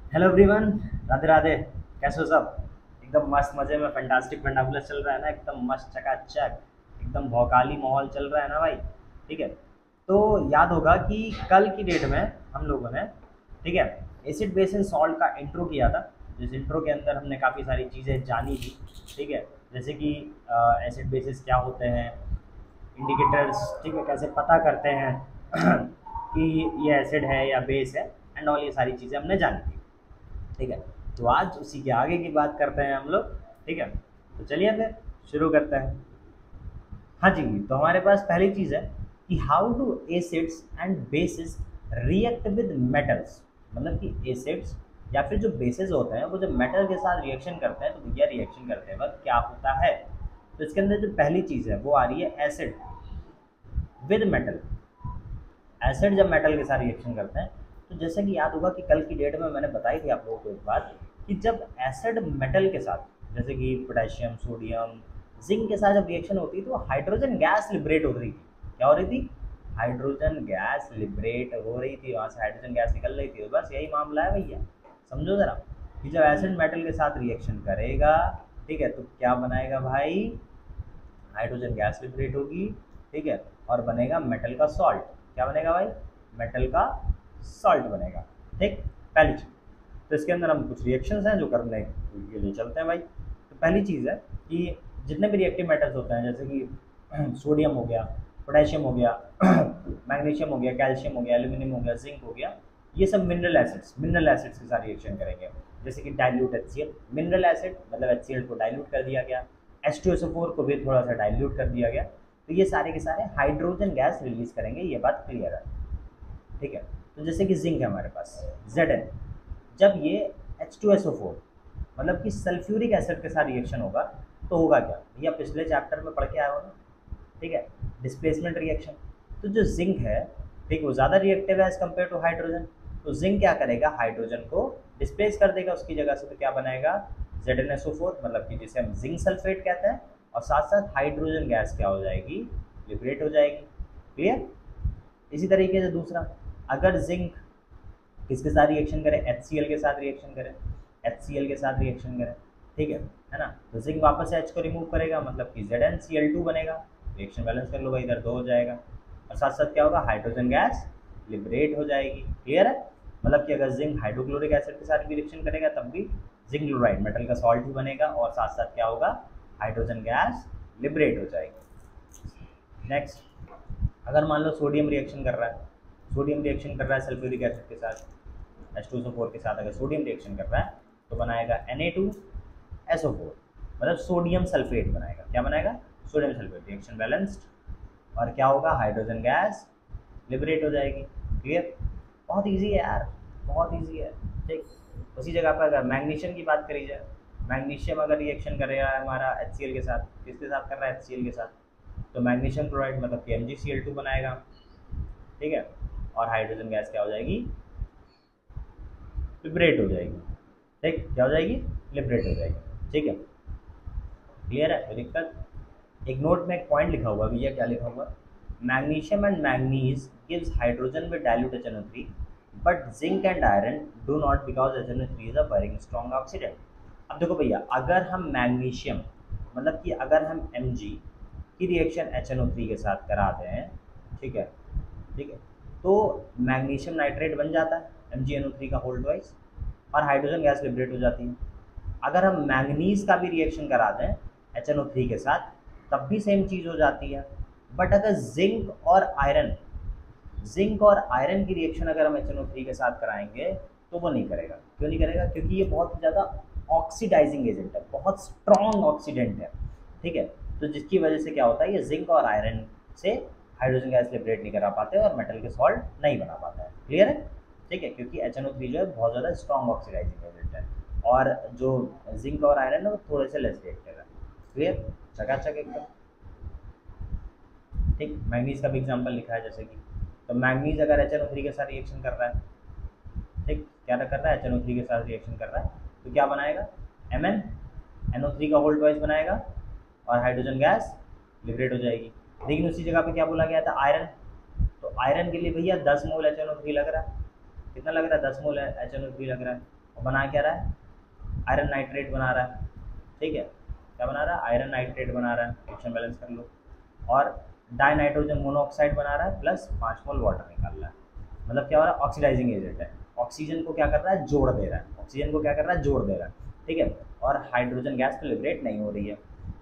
Hello everyone. Radhe Radhe. कैसे हो सब? एकदम मस्त मजे में फैंटास्टिक फंडाबुलस चल रहा है ना, एकदम मस्त चकाचक, एकदम भौकाली माहौल चल रहा है ना भाई। ठीक है। तो याद होगा कि कल की डेट में हम लोगों ने, ठीक है, एसिड बेस एंड सॉल्ट का इंट्रो किया था। जिस इंट्रो के अंदर हमने काफ़ी सारी चीज़ें जानी थी। ठीक है। जैसे कि एसिड बेसिस क्या होते हैं, इंडिकेटर्स, ठीक है, कैसे पता करते हैं कि ये एसिड है या बेस है, एंड ऑल ये सारी चीज़ें हमने जानी थी। ठीक है। तो आज उसी के आगे की बात करते हैं हम लोग। ठीक है। तो चलिए फिर शुरू करते हैं। हाँ जी। तो हमारे पास पहली चीज़ है कि how do acids and bases react with metals. मतलब कि एसिड्स या फिर जो बेसिस होते हैं वो जब मेटल के साथ रिएक्शन करते हैं तो भैया रिएक्शन करते वक्त क्या होता है। तो इसके अंदर जो पहली चीज़ है वो आ रही है एसिड विद मेटल। एसिड जब मेटल के साथ रिएक्शन करते हैं तो जैसे कि याद होगा कि कल की डेट में मैंने बताई थी आप लोगों को एक बात, कि जब एसिड मेटल के साथ जैसे कि पोटेशियम, सोडियम, जिंक के साथ जब रिएक्शन होती है तो हाइड्रोजन गैस लिबरेट हो रही थी। क्या हो रही थी? हाइड्रोजन गैस लिबरेट हो रही थी, वहाँ से हाइड्रोजन गैस निकल रही थी। बस यही मामला है भैया। समझो ज़रा कि जब एसिड मेटल के साथ रिएक्शन करेगा, ठीक है, तो क्या बनाएगा भाई? हाइड्रोजन गैस लिबरेट होगी। ठीक है। और बनेगा मेटल का सॉल्ट। क्या बनेगा भाई? मेटल का सॉल्ट बनेगा। ठीक। पहली चीज़। तो इसके अंदर हम कुछ रिएक्शंस हैं जो करने के लिए चलते हैं भाई। तो पहली चीज़ है कि जितने भी रिएक्टिव मेटल्स होते हैं जैसे कि सोडियम हो गया, पोटेशियम हो गया, मैग्नीशियम हो गया, कैल्शियम हो गया, एल्यूमिनियम हो गया, जिंक हो गया, ये सब मिनरल एसिड्स के साथ रिएक्शन करेंगे। जैसे कि डाइल्यूट HCl, मिनरल एसिड मतलब HCl को डाइल्यूट कर दिया गया, H2SO4 को भी थोड़ा सा डाइल्यूट कर दिया गया, तो ये सारे के सारे हाइड्रोजन गैस रिलीज करेंगे। ये बात क्लियर है। ठीक है। तो जैसे कि जिंक है हमारे पास, Zn, जब ये H2SO4 मतलब कि सल्फ्यूरिक एसिड के साथ रिएक्शन होगा तो होगा क्या? ये आप पिछले चैप्टर में पढ़ के आए हो ना। ठीक है। Displacement reaction. तो जो जिंक है, ठीक, वो ज़्यादा रिएक्टिव है एज कम्पेयर टू हाइड्रोजन। तो जिंक क्या करेगा? हाइड्रोजन को डिस्प्लेस कर देगा उसकी जगह से। तो क्या बनाएगा? ZnSO4, मतलब कि जिसे हम जिंक सल्फेट कहते हैं। और साथ साथ हाइड्रोजन गैस क्या हो जाएगी? लिबरेट हो जाएगी। क्लियर? इसी तरीके से दूसरा, अगर जिंक किसके साथ रिएक्शन करें? HCl के साथ रिएक्शन करें, HCl के साथ रिएक्शन करें, ठीक है ना, तो जिंक वापस से H को रिमूव करेगा, मतलब कि ZnCl2 बनेगा। रिएक्शन बैलेंस कर लो भाई, इधर 2 हो जाएगा। और साथ साथ क्या होगा? हाइड्रोजन गैस लिबरेट हो जाएगी। क्लियर है? मतलब कि अगर जिंक हाइड्रोक्लोरिक एसिड के साथ भी रिएक्शन करेगा तब भी जिंक क्लोराइड मेटल का सॉल्ट ही बनेगा, और साथ साथ क्या होगा? हाइड्रोजन गैस लिबरेट हो जाएगी। नेक्स्ट, अगर मान लो सोडियम रिएक्शन कर रहा है, सोडियम रिएक्शन कर रहा है सल्फ्यूरिक एसिड के साथ, H2SO4 के साथ अगर सोडियम रिएक्शन कर रहा है तो बनाएगा Na2SO4, मतलब सोडियम सल्फेट बनाएगा। क्या बनाएगा? Sodium sulphate. Reaction balanced. और क्या होगा? हाइड्रोजन गैस लिबरेट हो जाएगी। क्लियर? बहुत इजी है यार, बहुत इजी है। ठीक। उसी जगह पर अगर मैग्नीशियम की बात करी जाए, मैग्नीशियम अगर रिएक्शन करेगा हमारा HCl के साथ, किसके साथ कर रहा है? HCl के साथ, तो मैग्नीशियम क्लोराइड मतलब कि MgCl2 बनाएगा। ठीक है। और हाइड्रोजन गैस क्या हो जाएगी? लिबरेट हो जाएगी। ठीक, क्या हो जाएगी? लिबरेट हो जाएगी। ठीक है। क्लियर है? कोई दिक्कत? एक नोट में एक पॉइंट लिखा हुआ भैया, क्या लिखा हुआ? Magnesium and manganese gives hydrogen with dilute HNO3, but zinc and iron do not because HNO3 is a very strong oxidant. अब देखो भैया, अगर हम मैग्नीशियम मतलब कि अगर हम Mg की रिएक्शन HNO3 के साथ करा दें, ठीक है, ठीक है, तो मैग्नीशियम नाइट्रेट बन जाता है MgNO3 का होल्ड वाइज, और हाइड्रोजन गैस लिबरेट हो जाती है। अगर हम मैंगनीज का भी रिएक्शन करा दें HNO3 के साथ तब भी सेम चीज़ हो जाती है। बट अगर जिंक और आयरन की रिएक्शन अगर हम HNO3 के साथ कराएंगे तो वो नहीं करेगा। क्यों नहीं करेगा? क्योंकि ये बहुत ज़्यादा ऑक्सीडाइजिंग एजेंट है, बहुत स्ट्रॉन्ग ऑक्सीडेंट है। ठीक है। तो जिसकी वजह से क्या होता है, ये जिंक और आयरन से हाइड्रोजन गैस लिबरेट नहीं करा पाते और मेटल के सॉल्ट नहीं बना पाता है। क्लियर है? ठीक है। क्योंकि HNO3 जो है बहुत ज़्यादा स्ट्रॉन्ग ऑक्सीडाइजिंग एजेंट है, और जो जिंक और आयरन है वो थोड़े से लेस रिएक्टिव है। क्लियर? चकाचक एकदम। ठीक। मैग्नीज का भी एग्जांपल लिखा है जैसे कि, तो मैग्नीज अगर HNO3 के साथ रिएक्शन कर रहा है, ठीक, क्या कर रहा है? HNO3 के साथ रिएक्शन कर रहा है, तो क्या बनाएगा? MnNO3 का होल्ड वाइज बनाएगा और हाइड्रोजन गैस लिबरेट हो जाएगी। लेकिन उसी जगह पे क्या बोला गया था? आयरन। तो आयरन के लिए भैया 10 मोल HNO3 लग रहा है। कितना लग रहा है? 10 मोल HNO3 लग रहा है। और बना क्या रहा है, आयरन नाइट्रेट बना रहा है, ठीक है, क्या बना रहा है, आयरन नाइट्रेट बना रहा है, रिएक्शन बैलेंस कर लो। और डाई नाइट्रोजन मोनोऑक्साइड बना रहा है प्लस 5 मोल वाटर निकाल रहा है, मतलब क्या हो रहा है, ऑक्सीडाइजिंग एजेंट है, ऑक्सीजन को क्या कर रहा है, जोड़ दे रहा है, ऑक्सीजन को क्या कर रहा है, जोड़ दे रहा है, ठीक है। और हाइड्रोजन गैस तो लिबरेट नहीं हो रही है।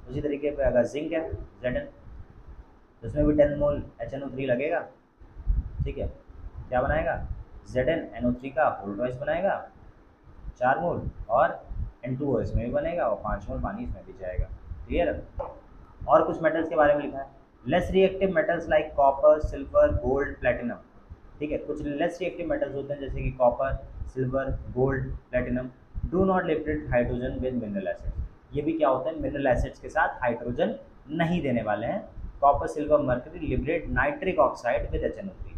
उसी तरीके पे अगर जिंक है Zn, तो उसमें भी 10 मोल HNO3 लगेगा, ठीक है, क्या बनाएगा, ZnNO3 का होल ट्वाइस बनाएगा 4 मोल, और N2O इसमें भी बनेगा और 5 मोल पानी इसमें भी जाएगा। क्लियर है। और कुछ मेटल्स के बारे में लिखा है, less reactive metals like copper, silver, gold, platinum, ठीक है, कुछ लेस रिएक्टिव मेटल्स होते हैं जैसे कि copper, silver, gold, platinum, do not liberate hydrogen with mineral acids, ये भी क्या होते हैं, मिनरल एसिड्स के साथ हाइड्रोजन नहीं देने वाले हैं। Copper, silver, mercury liberate nitric oxide with HNO3,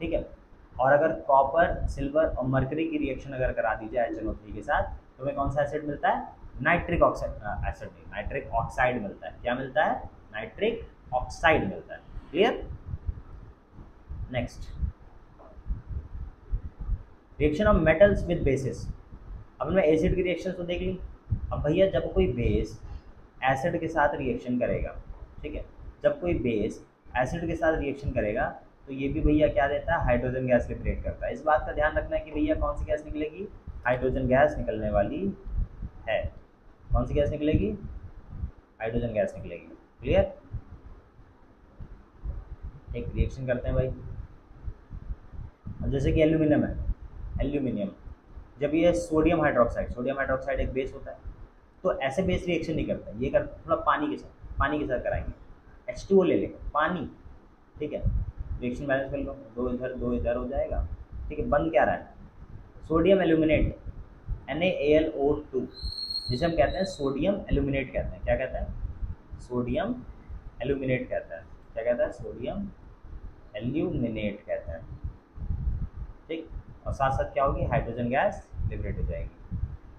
ठीक है। और अगर कॉपर, सिल्वर और मर्करी की रिएक्शन अगर करा दी जाए HNO3 के साथ, तो हमें कौन सा एसिड मिलता है, नाइट्रिक ऑक्साइड, एसिड नहीं, नाइट्रिक ऑक्साइड मिलता है। क्या मिलता है, नाइट्रिक ऑक्साइड मिलता है। Clear. Next, reaction of metals with basis. अब हमने एसिड की रिएक्शन तो देख ली। अब भैया जब कोई बेस एसिड के साथ रिएक्शन करेगा, ठीक है, जब कोई बेस एसिड के साथ रिएक्शन करेगा तो ये भी भैया क्या देता है, हाइड्रोजन गैस लिबरेट करता है। इस बात का ध्यान रखना है कि भैया कौन सी गैस निकलेगी, हाइड्रोजन गैस निकलने वाली है। कौन सी गैस निकलेगी, हाइड्रोजन गैस निकलेगी। क्लियर। एक रिएक्शन करते हैं भाई। अब जैसे कि एल्यूमिनियम है, एल्यूमिनियम जब ये सोडियम हाइड्रोक्साइड एक बेस होता है, तो ऐसे बेस रिएक्शन नहीं करता, ये कर थोड़ा पानी के साथ कराएंगे। H2O ले लेंगे, पानी, ठीक है, रिएक्शन बैलेंस कर लो, दो इधर हो जाएगा, ठीक है। बन क्या रहा है, सोडियम एल्यूमिनेट NaAlO2, जिसे हम कहते हैं सोडियम एल्यूमिनेट कहते हैं। क्या कहते हैं, सोडियम एल्यूमिनेट कहता है। क्या कहता है, सोडियम एल्यूमिनेट कहता है, ठीक। और साथ साथ क्या होगी, हाइड्रोजन गैस लिबरेट हो जाएगी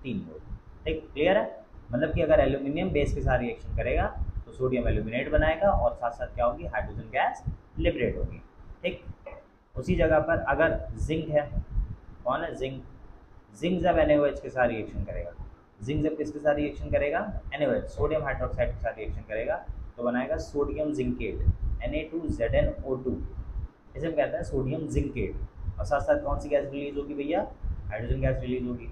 3 मोल, ठीक। क्लियर है। मतलब कि अगर एल्यूमिनियम बेस के साथ रिएक्शन करेगा तो सोडियम एल्यूमिनेट बनाएगा और साथ साथ क्या होगी, हाइड्रोजन गैस लिबरेट होगी, ठीक। उसी जगह पर अगर जिंक है, कौन है, जिंक जब NaOH के साथ रिएक्शन करेगा, जिंक जब किसके साथ रिएक्शन करेगा, NaOH सोडियम हाइड्रोक्साइड के साथ रिएक्शन करेगा तो बनाएगा सोडियम जिंकेट Na2ZnO2, इसे हम कहते हैं सोडियम जिंकेट। और साथ साथ कौन सी गैस रिलीज होगी भैया, हाइड्रोजन गैस रिलीज होगी।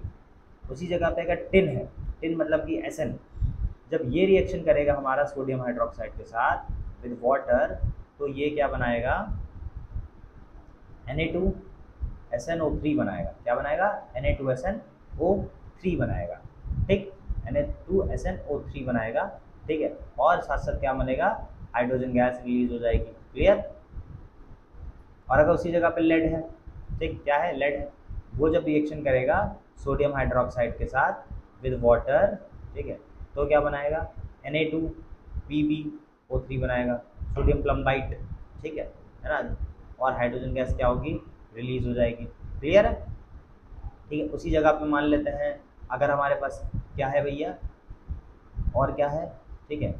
उसी जगह पे अगर टिन है, टिन मतलब कि Sn, जब ये रिएक्शन करेगा हमारा सोडियम हाइड्रोक्साइड के साथ विद वाटर, तो ये क्या बनाएगा, Na2SnO3 बनाएगा। क्या बनाएगा, Na2SnO3 बनाएगा, ठीक, Na2SnO3 बनाएगा, ठीक है। और साथ साथ क्या बनेगा, हाइड्रोजन गैस रिलीज हो जाएगी। क्लियर। और अगर उसी जगह पे लेड है, ठीक, क्या है, लेड है, वो जब रिएक्शन करेगा सोडियम हाइड्रोक्साइड के साथ विद वाटर, ठीक है, तो क्या बनाएगा, Na2PbO3 बनाएगा, सोडियम प्लम्बाइट, ठीक है ना। और हाइड्रोजन गैस क्या होगी, रिलीज हो जाएगी। क्लियर है, ठीक है। उसी जगह पे मान लेते हैं अगर हमारे पास क्या है भैया, और क्या है, ठीक है,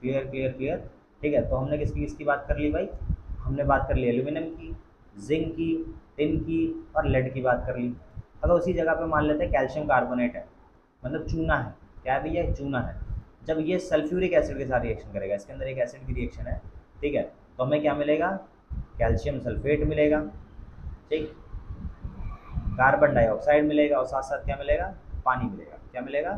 क्लियर क्लियर क्लियर, ठीक है। तो हमने किसकी बात कर ली भाई, हमने बात कर ली एल्यूमिनियम की, जिंक की, टिन की और लेड की बात कर ली। अगर उसी जगह पे मान लेते हैं कैल्शियम कार्बोनेट है, मतलब चूना है, क्या है भैया, चूना है। जब ये सल्फ्यूरिक एसिड के साथ रिएक्शन करेगा, इसके अंदर एक एसिड की रिएक्शन है, ठीक है, तो हमें क्या मिलेगा, कैल्शियम सल्फेट मिलेगा, ठीक, कार्बन डाइऑक्साइड मिलेगा और साथ साथ क्या मिलेगा, पानी मिलेगा। क्या मिलेगा,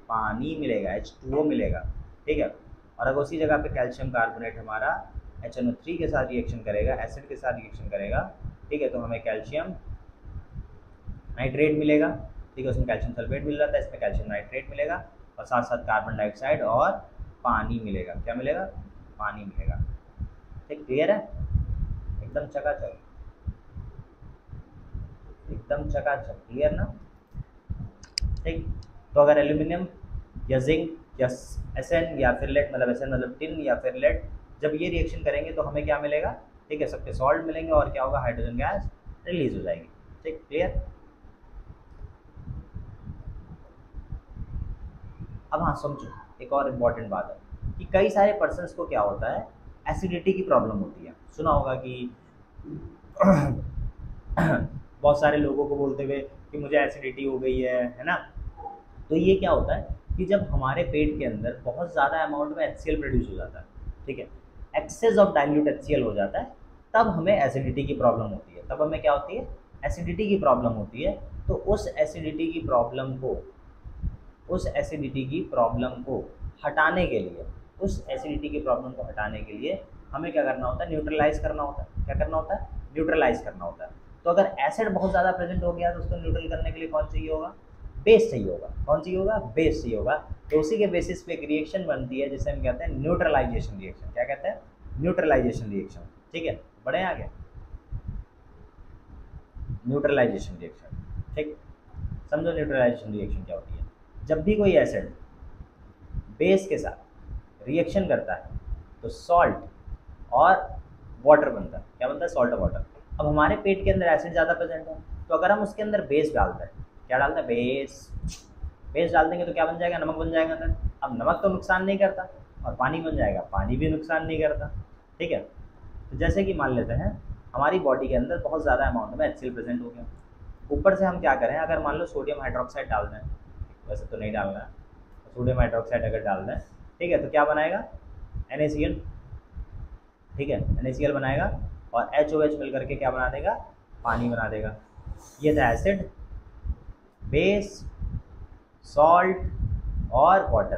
पानी मिलेगा, H2O मिलेगा, ठीक है। और अगर उसी जगह पे कैल्शियम कार्बोनेट हमारा HNO3 के साथ रिएक्शन करेगा, एसिड के साथ रिएक्शन करेगा, ठीक है, तो हमें कैल्शियम नाइट्रेट मिलेगा, ठीक है, उसमें कैल्शियम सल्फेट मिल रहा था, इसमें कैल्शियम नाइट्रेट मिलेगा और साथ साथ कार्बन डाइऑक्साइड और पानी मिलेगा। क्या मिलेगा, पानी मिलेगा, ठीक। क्लियर है, एकदम चकाचक, एकदम चकाचक, क्लियर ना, ठीक। तो अगर एल्यूमिनियम या जिंक या Sn या फिर लेड, मतलब Sn मतलब टिन या फिर लेड, जब ये रिएक्शन करेंगे तो हमें क्या मिलेगा, ठीक है, सबके सॉल्ट मिलेंगे और क्या होगा, हाइड्रोजन गैस रिलीज हो जाएगी, ठीक। क्लियर। अब हाँ समझो, एक और इम्पॉर्टेंट बात है कि कई सारे पर्सन्स को क्या होता है, एसिडिटी की प्रॉब्लम होती है। सुना होगा कि बहुत सारे लोगों को बोलते हुए कि मुझे एसिडिटी हो गई है ना। तो ये क्या होता है कि जब हमारे पेट के अंदर बहुत ज़्यादा अमाउंट में HCl प्रोड्यूस हो जाता है, ठीक है, एक्सेस ऑफ डाइल्यूट HCl हो जाता है, तब हमें एसिडिटी की प्रॉब्लम होती है। तब हमें क्या होती है? एसिडिटी की प्रॉब्लम होती है। तो उस एसिडिटी की प्रॉब्लम को हटाने के लिए, हमें क्या करना होता है? न्यूट्रलाइज करना होता है। क्या करना होता है? न्यूट्रलाइज करना होता है। तो अगर एसिड बहुत ज़्यादा प्रेजेंट हो गया तो उसको न्यूट्रल करने के लिए कौन चाहिए होगा? बेस चाहिए होगा। कौन चाहिए होगा? बेस चाहिए होगा। तो उसी के बेसिस पे एक रिएक्शन बनती है जिसे हम कहते हैं न्यूट्रलाइजेशन रिएक्शन। क्या कहते हैं? Neutralization reaction. ठीक है, बढ़े आगे। न्यूट्रलाइजेशन रिएक्शन, ठीक, समझो न्यूट्रलाइजेशन रिएक्शन क्या होती है। जब भी कोई एसिड बेस के साथ रिएक्शन करता है तो सॉल्ट और वाटर बनता है। क्या बनता है? सॉल्ट और वाटर। अब हमारे पेट के अंदर एसिड ज़्यादा प्रेजेंट है, तो अगर हम उसके अंदर बेस डालते हैं, क्या डालते हैं? बेस डाल देंगे तो क्या बन जाएगा? नमक बन जाएगा अंदर। अब नमक तो नुकसान नहीं करता, और पानी बन जाएगा, पानी भी नुकसान नहीं करता। ठीक है, तो जैसे कि मान लेते हैं हमारी बॉडी के अंदर बहुत ज़्यादा अमाउंट में HCl प्रेजेंट हो गया, ऊपर से हम क्या करें? अगर मान लो सोडियम हाइड्रोक्साइड डाल दें, वैसे तो नहीं डालना है, सोडियम हाइड्रोक्साइड अगर डाल दें, ठीक है, तो क्या बनाएगा? NaCl। ठीक है, NaCl बनाएगा और HOH मिल करके क्या बना देगा? पानी बना देगा। ये था एसिड, बेस, सॉल्ट और वाटर।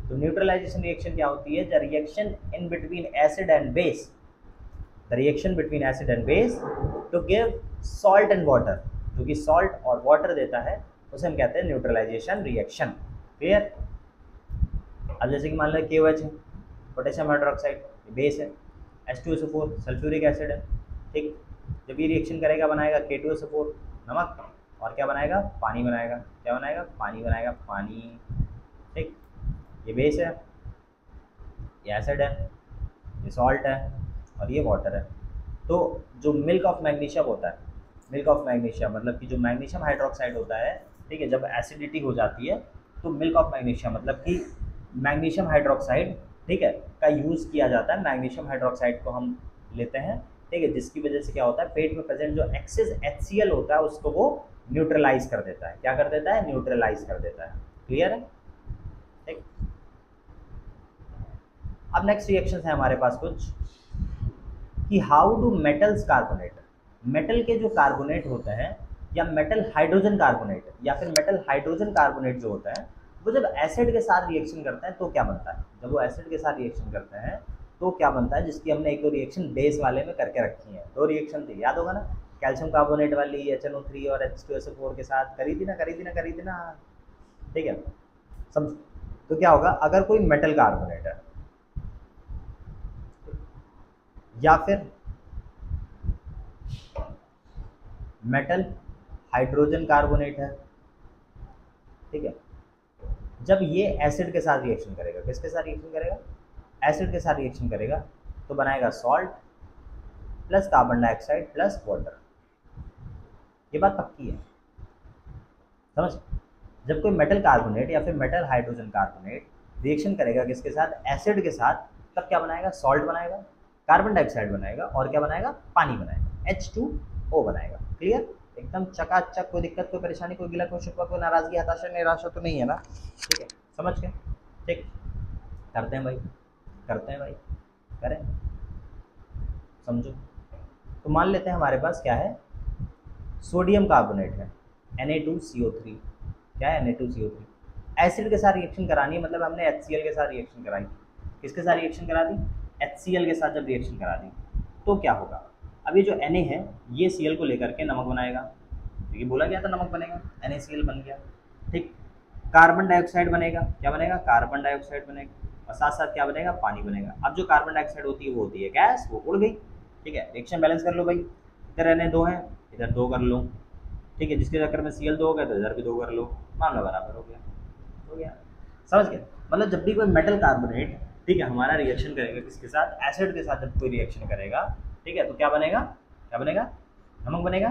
तो न्यूट्रलाइजेशन रिएक्शन क्या होती है? The reaction in between acid and base, the reaction between acid and base to give salt and water, जो कि सॉल्ट और वाटर देता है, उसे हम कहते हैं न्यूट्रलाइजेशन रिएक्शन। क्लियर? अब जैसे कि मान लो KOH है, पोटेशियम हाइड्रोक्साइड, बेस है, H2SO4 सल्फ्यूरिक एसिड है। ठीक, जब ये रिएक्शन करेगा बनाएगा K2SO4 नमक, और क्या बनाएगा? पानी बनाएगा। क्या बनाएगा? पानी बनाएगा, पानी। ठीक, ये बेस है, ये एसिड है, ये सॉल्ट है और ये वाटर है। तो जो मिल्क ऑफ मैग्नीशियम होता है, मिल्क ऑफ मैग्नीशियम मतलब कि जो मैग्नीशियम हाइड्रोक्साइड होता है, ठीक है, जब एसिडिटी हो जाती है तो मिल्क ऑफ मैग्नीशियम मतलब कि मैग्नीशियम हाइड्रोक्साइड, ठीक है, का यूज़ किया जाता है। मैग्नीशियम हाइड्रोक्साइड को हम लेते हैं, ठीक है, जिसकी वजह से क्या होता है? पेट में प्रेजेंट जो एक्सेस HCl होता है उसको वो न्यूट्रलाइज कर देता है। क्या कर देता है? न्यूट्रलाइज कर देता है। क्लियर है? ठीक, अब नेक्स्ट रिएक्शन है हमारे पास कुछ कि how do metals carbonate, metal के जो कार्बोनेट होते हैं या मेटल हाइड्रोजन कार्बोनेट या फिर मेटल हाइड्रोजन कार्बोनेट जो होता है, वो जब एसिड के साथ रिएक्शन करते हैं तो क्या बनता है? जब वो एसिड के साथ रिएक्शन करते हैं तो क्या बनता है? जिसकी हमने एक दो रिएक्शन बेस वाले में करके रखी है, दो रिएक्शन थी, याद होगा ना, कैल्शियम कार्बोनेट वाली HNO3 और H2SO4 के साथ करी थी ना। ठीक है, समझ। तो क्या होगा अगर कोई मेटल कार्बोनेट है या फिर मेटल हाइड्रोजन कार्बोनेट है, ठीक है, जब ये एसिड के साथ रिएक्शन करेगा, किसके साथ रिएक्शन करेगा? एसिड के साथ रिएक्शन करेगा, तो बनाएगा salt plus carbon dioxide plus water. ये बात पक्की है, समझ। जब कोई मेटल कार्बोनेट या फिर मेटल हाइड्रोजन कार्बोनेट रिएक्शन करेगा किसके साथ? एसिड के साथ, तब क्या बनाएगा? सॉल्ट बनाएगा, कार्बन डाइऑक्साइड बनाएगा और क्या बनाएगा? पानी बनाएगा, H2O बनाएगा। क्लियर? एकदम चकाचक, कोई दिक्कत, कोई परेशानी, कोई गिला, कोई शिकवा, कोई नाराजगी, हताशा, निराशा तो नहीं है ना? ठीक है, समझ गए? ठीक, करते हैं भाई, करें, समझो। तो मान लेते हैं हमारे पास क्या है? सोडियम कार्बोनेट है, Na2CO3। क्या है? Na2CO3। एसिड के साथ रिएक्शन करानी है, मतलब हमने HCl के साथ रिएक्शन कराई। किसके साथ रिएक्शन करा दी? HCl के साथ जब रिएक्शन करा दी तो क्या होगा? अब ये जो Na है ये Cl को लेकर के नमक बनाएगा, तो ये बोला गया था नमक बनेगा, NaCl बन गया। ठीक, कार्बन डाइऑक्साइड बनेगा, क्या बनेगा? कार्बन डाइऑक्साइड बनेगा, और साथ साथ क्या बनेगा? पानी बनेगा। अब जो कार्बन डाइऑक्साइड होती है वो होती है गैस, वो उड़ गई। ठीक है, रिएक्शन बैलेंस कर लो भाई, इधर Na2 है, इधर 2 कर लो, ठीक है, जिसके चक्कर में Cl 2 हो गया तो इधर भी 2 कर लो, मामला बराबर हो गया। समझ गए? मतलब जब भी कोई मेटल कार्बोनेट, ठीक है, हमारा रिएक्शन करेगा किसके साथ? एसिड के साथ जब कोई रिएक्शन करेगा, ठीक है, तो क्या बनेगा? नमक बनेगा,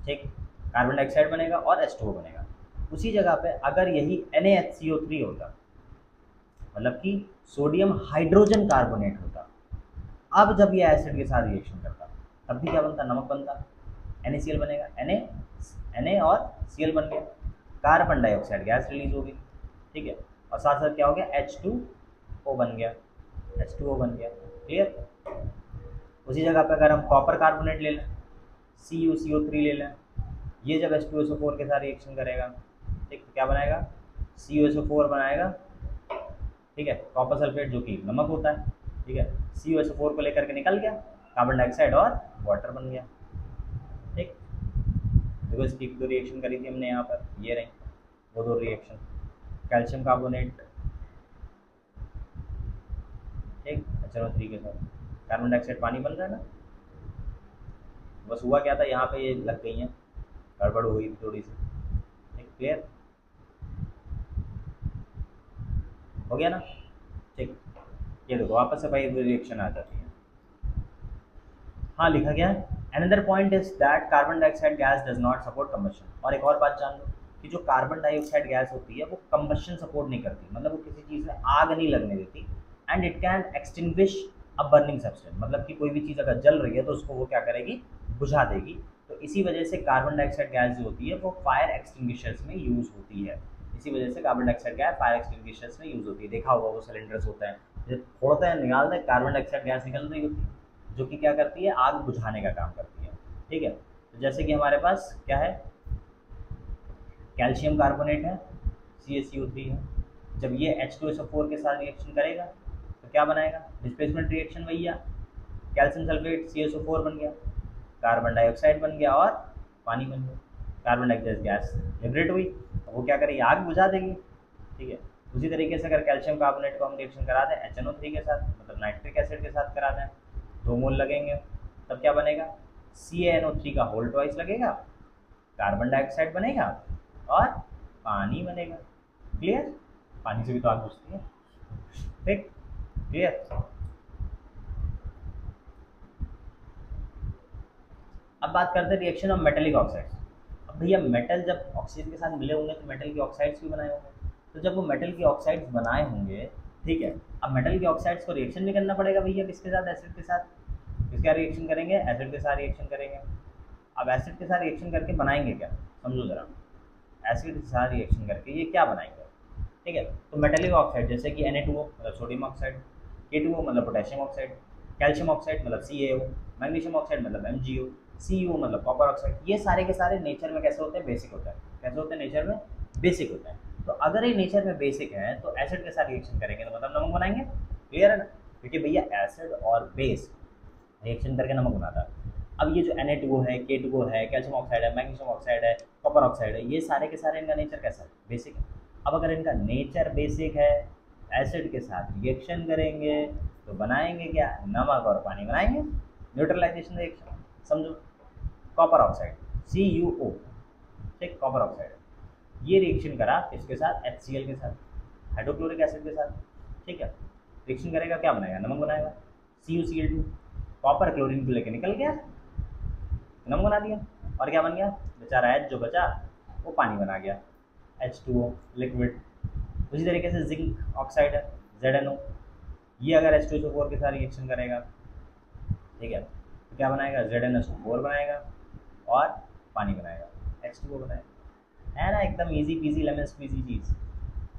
ठीक, कार्बन डाइऑक्साइड बनेगा और H2O बनेगा। उसी जगह पे अगर यही NaHCO3 होता, मतलब कि सोडियम हाइड्रोजन कार्बोनेट होता, अब जब ये एसिड के साथ रिएक्शन करता तब भी क्या बनता? नमक बनता, NaCl बनेगा, Na और Cl बन गया, कार्बन डाइऑक्साइड गैस रिलीज होगी, ठीक है, और साथ साथ क्या हो गया, H2O बन गया, H2O बन गया, क्लियर। उसी जगह पे अगर हम कॉपर कार्बोनेट ले लें, CuCO3 ले लें, ये जब H2SO4 के साथ रिएक्शन करेगा, ठीक, तो क्या बनाएगा, CuSO4 बनाएगा, ठीक है, कॉपर सल्फेट जो कि नमक होता है, ठीक है, CuSO4 को लेकर के निकल गया, कार्बन डाइऑक्साइड और वाटर बन गया, ठीक। देखो इसकी दो रिएक्शन करी थी हमने यहाँ पर, ये रही वो दो रिएक्शन, कैल्शियम कार्बोनेट, ठीक, HNO3 के साथ कार्बन डाइऑक्साइड पानी बन रहा है ना। बस हुआ क्या था, यहाँ पे ये लग गई हैं, गड़बड़ हो गई थी थोड़ी सी, ठीक, क्लियर हो गया ना, ठीक। ये देखो वापस से भाई रिएक्शन आ जाती है। हाँ लिखा गया है, another point is that carbon dioxide gas does not support combustion. और एक और बात जान लो कि जो कार्बन डाइऑक्साइड गैस होती है वो कंबशन सपोर्ट नहीं करती, मतलब वो किसी चीज़ में आग नहीं लगने देती, and it can extinguish a burning substance, मतलब कि कोई भी चीज़ अगर जल रही है तो उसको वो क्या करेगी, बुझा देगी। तो इसी वजह से कार्बन डाइऑक्साइड गैस जो होती है वो फायर एक्सटिंग्विशर्स में यूज़ होती है, इसी वजह से carbon dioxide gas fire extinguishers में यूज़ होती है। देखा होगा वो सिलेंडर्स होते हैं, जब फोड़ते हैं निकालते हैं, कार्बन डाइऑक्साइड गैस निकल रही होती है जो कि क्या करती है, आग बुझाने का काम करती है, ठीक है। तो जैसे कि हमारे पास क्या है, कैल्शियम कार्बोनेट है, CaCO3 है, जब ये H2SO4 के साथ रिएक्शन करेगा तो क्या बनाएगा, डिस्प्लेसमेंट रिएक्शन भैया, कैल्शियम सल्फेट CaSO4 बन गया, कार्बन डाइऑक्साइड बन गया और पानी बन गया, कार्बन डाइऑक्साइड गैस लिबरेट हुई, तो वो क्या करेगी, आग बुझा देगी, ठीक है। उसी तरीके से अगर कैल्शियम कार्बोनेट को हम रिएक्शन करा दें HNO3 के साथ, मतलब नाइट्रिक एसिड के साथ करा दें, 2 मोल लगेंगे, तब क्या बनेगा, CaNO3 का होल ट्वाइस लगेगा, कार्बन डाइऑक्साइड बनेगा और पानी बनेगा, क्लियर। पानी से भी तो आग बुझती है, ठीक, क्लियर। अब बात करते हैं रिएक्शन ऑफ मेटेलिक ऑक्साइड्स। अब भैया मेटल जब ऑक्सीजन के साथ मिले होंगे तो मेटल के ऑक्साइड्स भी बनाए होंगे, तो जब वो मेटल के ऑक्साइड्स बनाए होंगे, ठीक है, अब मेटल के ऑक्साइड्स को रिएक्शन भी करना पड़ेगा भैया, किसके साथ, एसिड के साथ। किसका रिएक्शन करेंगे, एसिड के साथ रिएक्शन करेंगे। अब एसिड के साथ रिएक्शन करके बनाएंगे क्या, समझो जरा, एसिड के साथ रिएक्शन करके ये क्या बनाएंगे, ठीक है। तो मेटेलिक ऑक्साइड जैसे कि Na2O मतलब सोडियम ऑक्साइड, K2O मतलब पोटेशियम ऑक्साइड, कैल्शियम ऑक्साइड मतलब CaO, मैग्नीशियम ऑक्साइड मतलब MgO, CuO मतलब कॉपर ऑक्साइड, ये सारे के सारे नेचर में कैसे होते हैं, बेसिक होता है। कैसे होते हैं, नेचर में बेसिक होता है। तो अगर ये नेचर में बेसिक है तो एसिड के साथ रिएक्शन करेंगे तो मतलब नमक बनाएंगे, क्लियर है ना, क्योंकि भैया एसिड और बेस रिएक्शन करके नमक बनाता है। अब ये जो Na2O है, K2O है, कैल्शियम ऑक्साइड है, मैग्नीशियम ऑक्साइड है, कॉपर ऑक्साइड है, ये सारे के सारे इनका नेचर कैसा है, बेसिक है। अब अगर इनका नेचर बेसिक है, एसिड के साथ रिएक्शन करेंगे तो बनाएंगे क्या, नमक और पानी बनाएंगे, न्यूट्रलाइजेशन रिएक्शन। समझो, कॉपर ऑक्साइड CuO, ठीक, कॉपर ऑक्साइड ये रिएक्शन करा इसके साथ HCl के साथ, हाइड्रोक्लोरिक एसिड के साथ, ठीक है, रिएक्शन करेगा क्या बनाएगा, नमक बनाएगा, CuCl2, कॉपर क्लोरीन को लेके निकल गया, नमक बना दिया, और क्या बन गया, बेचारा H जो बचा वो पानी बना गया, H2O लिक्विड। उसी तरीके से जिंक ऑक्साइड है ZnO, ये अगर H2SO4 के साथ रिएक्शन करेगा, ठीक है, तो क्या बनाएगा, ZnSO4 बनाएगा और पानी बनाएगा, H2O बनाएगा, है ना, एकदम इजी पीजी लेमन स्क्वीजी चीज़,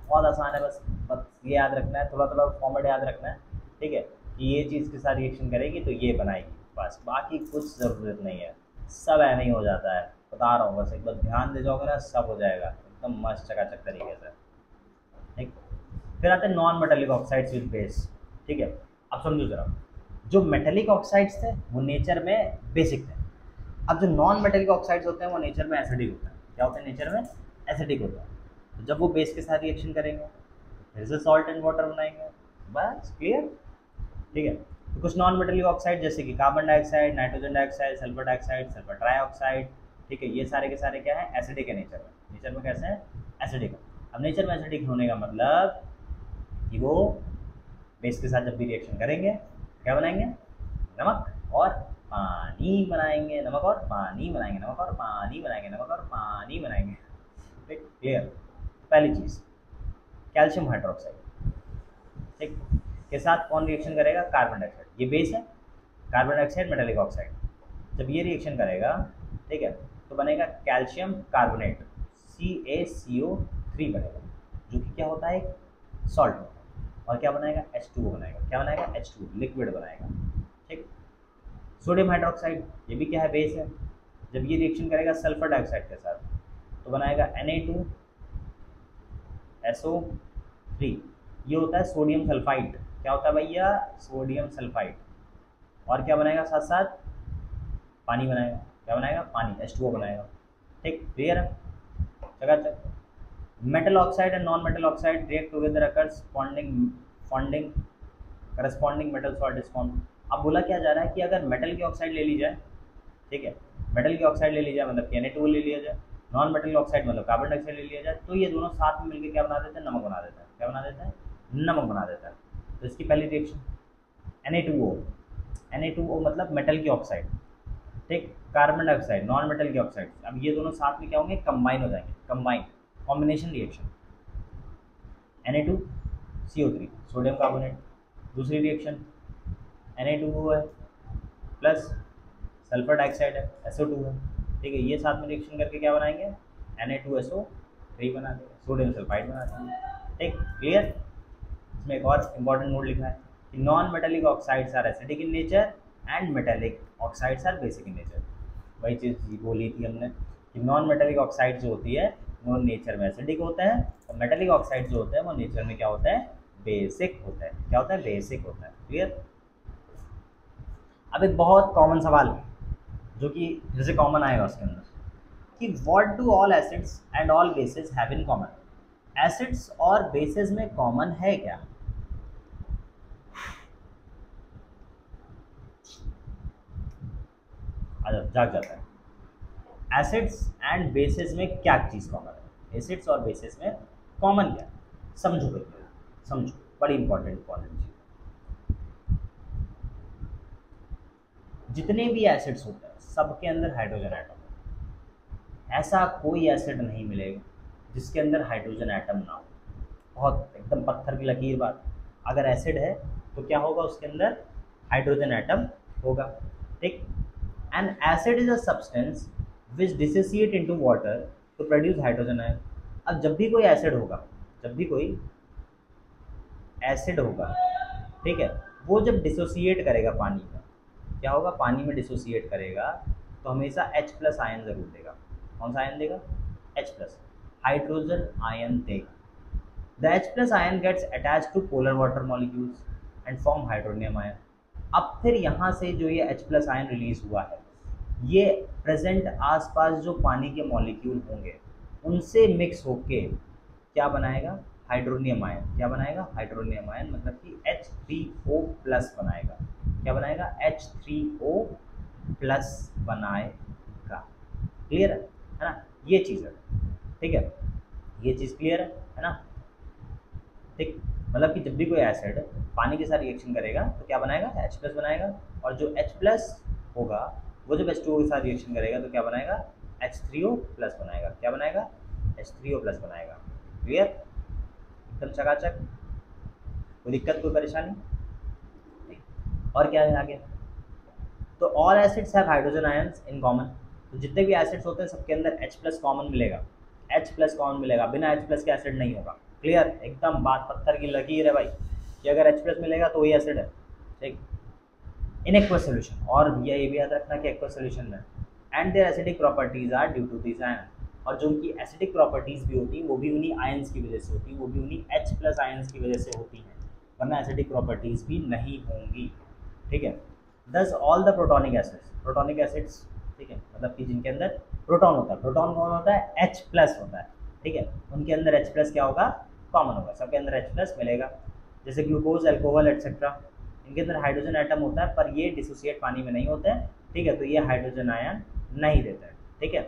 बहुत आसान है। बस बस ये याद रखना है, थोड़ा थोड़ा फॉर्मेट याद रखना है, ठीक है, कि ये चीज़ के साथ रिएक्शन करेगी तो ये बनाएगी, बस बाकी कुछ ज़रूरत नहीं है, सब ऐसा ही हो जाता है, बता रहा हूँ, बस एक बार ध्यान दे जाओगे ना सब हो जाएगा एकदम मस्त चकाचक तरीके से, ठीक। फिर आते हैं non metallic oxides with base, ठीक है। अब समझो जरा, जो मेटेलिक ऑक्साइड्स थे वो नेचर में बेसिक थे, अब जो नॉन मेटेलिक ऑक्साइड्स होते हैं वो नेचर में एसिडिक होते हैं। क्या होते हैं, नेचर में एसिडिक होते हैं। तो जब वो बेस के साथ रिएक्शन करेंगे फिर से सॉल्ट एंड वाटर बनाएंगे, बस क्लियर, ठीक है। तो कुछ नॉन मेटेलिक ऑक्साइड जैसे कि carbon dioxide, nitrogen dioxide, sulphur dioxide, sulphur trioxide, ठीक है, ये सारे के सारे क्या है, एसिडिक है नेचर में। नेचर में कैसे हैं, एसिडिक है। अब नेचर में एसिडिक होने का मतलब कि वो बेस के साथ जब भी रिएक्शन करेंगे क्या बनाएंगे, नमक और पानी बनाएंगे, नमक और पानी बनाएंगे, नमक और पानी बनाएंगे, नमक और पानी बनाएंगे, ठीक, क्लियर। पहली चीज़ कैल्शियम हाइड्रोक्साइड, ठीक, के साथ कौन रिएक्शन करेगा, कार्बन डाइऑक्साइड, ये बेस है, कार्बन डाइऑक्साइड मेटेलिक ऑक्साइड, जब ये रिएक्शन करेगा, ठीक है, तो बनेगा कैल्शियम कार्बोनेट CaCO3 बनेगा, जो कि क्या होता है, एक सॉल्ट होता है। और क्या बनाएगा, H2O बनाएगा। क्या बनाएगा, H2O लिक्विड बनाएगा। ठीक। सोडियम हाइड्रोक्साइड, ये भी क्या है, बेस है। जब ये रिएक्शन करेगा सल्फर डाइऑक्साइड के साथ तो बनाएगा Na2SO3, ये होता है सोडियम सल्फाइड। क्या होता है भैया, सोडियम सल्फाइड। और क्या बनाएगा, साथ साथ पानी बनाएगा। क्या बनाएगा, पानी, H2O बनाएगा। ठीक, क्लियर है, चकाचक। Metal oxide and non metal oxide react together occurs bonding corresponding metal salt is form. अब बोला क्या जा रहा है कि अगर मेटल की ऑक्साइड ले ली जाए, ठीक है, मेटल की ऑक्साइड ले ली जाए मतलब Na2O ले लिया जाए, नॉन मेटल ऑक्साइड मतलब कार्बन डाइऑक्साइड ले लिया जाए, तो ये दोनों साथ में मिलकर क्या बना देते हैं, नमक बना देता है। क्या बना देता है, नमक बना देता है। तो इसकी पहली रिएक्शन Na2O मतलब मेटल की ऑक्साइड, ठीक, कार्बन डाइऑक्साइड नॉन मेटल की ऑक्साइड। अब ये दोनों साथ में क्या होंगे, कंबाइन हो जाएंगे, combination reaction. Na2CO3 sodium carbonate. दूसरी रिएक्शन Na2O है प्लस सल्फर डाइऑक्साइड है, SO2 है। ठीक है, ये साथ में रिएक्शन करके क्या बनाएंगे, Na2SO3 बना देंगे, सोडियम सल्फाइड बना देंगे। ठीक, क्लियर। इसमें एक और इम्पॉर्टेंट नोट लिखा है कि non metallic oxides are acidic in nature and metallic oxides are basic in nature. वही चीज़ बोली थी हमने कि नॉन मेटेलिक ऑक्साइड जो होती है वो नेचर में एसिडिक होता है, और मेटेलिक ऑक्साइड जो होता है वो नेचर में क्या होता है, बेसिक होता है। क्या होता है, बेसिक होता है। क्लियर। अब एक बहुत कॉमन सवाल जो कि जैसे कॉमन आएगा उसके अंदर कि what do all acids and all basis have in common. Acids और बेसिस में कॉमन है क्या? जाग जाता है। एसिड्स एंड बेसिस में क्या चीज़ कॉमन है? एसिड्स और बेसिस में कॉमन क्या? समझो भैया, समझो, बड़ी इंपॉर्टेंट चीज। जितने भी एसिड्स होते हैं सबके अंदर हाइड्रोजन एटम है। ऐसा कोई एसिड नहीं मिलेगा जिसके अंदर हाइड्रोजन एटम ना हो। बहुत एकदम पत्थर की लकीर बात। अगर एसिड है तो क्या होगा, उसके अंदर हाइड्रोजन एटम होगा। ठीक। An acid is a substance which dissociate into water to produce hydrogen ion. अब जब भी कोई एसिड होगा, ठीक है, वो जब डिसोसिएट करेगा पानी में, क्या होगा, पानी में डिसोसिएट करेगा तो हमेशा H+ आयन जरूर देगा। कौन सा आयन देगा? H+, हाइड्रोजन आयन देगा। The H+ ion gets attach to polar water molecules and form hydronium ion. अब फिर यहाँ से जो ये H+ आयन रिलीज हुआ है, ये प्रेजेंट आसपास जो पानी के मॉलिक्यूल होंगे उनसे मिक्स होके क्या बनाएगा, हाइड्रोनियम आयन। क्या बनाएगा, हाइड्रोनियम आयन, मतलब कि H3O+ बनाएगा। क्या बनाएगा, H3O+ बनाएगा। क्लियर है ना, ये चीज़ है। ठीक है, ये चीज़ क्लियर है ना। ठीक, मतलब कि जब भी कोई एसिड पानी के साथ रिएक्शन करेगा तो क्या बनाएगा, H+ बनाएगा, और जो H+ होगा वो जब H2O के साथ रिएक्शन करेगा तो क्या बनाएगा, H3O+ बनाएगा। क्या बनाएगा, H3O+ बनाएगा। क्लियर, एकदम चकाचक, कोई दिक्कत, कोई परेशानी? और क्या है आगे, तो all acids have hydrogen ions in common. तो जितने भी एसिड्स होते हैं सबके अंदर H+ कॉमन मिलेगा, H+ कॉमन मिलेगा, बिना H+ के एसिड नहीं होगा। क्लियर, एकदम बात पत्थर की लकीर है भाई कि अगर H+ मिलेगा तो वही एसिड है। ठीक। इन एक्वस सोल्यूशन, और भैया ये भी याद रखना कि एक्वस सोल्यूशन में and their acidic properties are due to this ion. और जो उनकी एसिडिक प्रॉपर्टीज भी होती हैं वो भी उन्हीं आयंस की वजह से होती हैं, वो भी उन्हीं H+ आयंस की वजह से होती हैं, वरना एसिडिक प्रॉपर्टीज भी नहीं होंगी। ठीक है। दस ऑल द प्रोटोनिक एसिड्स, ठीक है, मतलब कि जिनके अंदर प्रोटॉन होता है, प्रोटॉन कौन होता है, H+ होता है। ठीक है, उनके अंदर H+ क्या होगा, कॉमन होगा, सबके अंदर H+ मिलेगा। जैसे ग्लूकोज, अल्कोहल एट्सेट्रा, इनके अंदर हाइड्रोजन एटम होता है पर ये डिसोसिएट पानी में नहीं होते हैं। ठीक है, तो ये हाइड्रोजन आयन नहीं देता है। ठीक है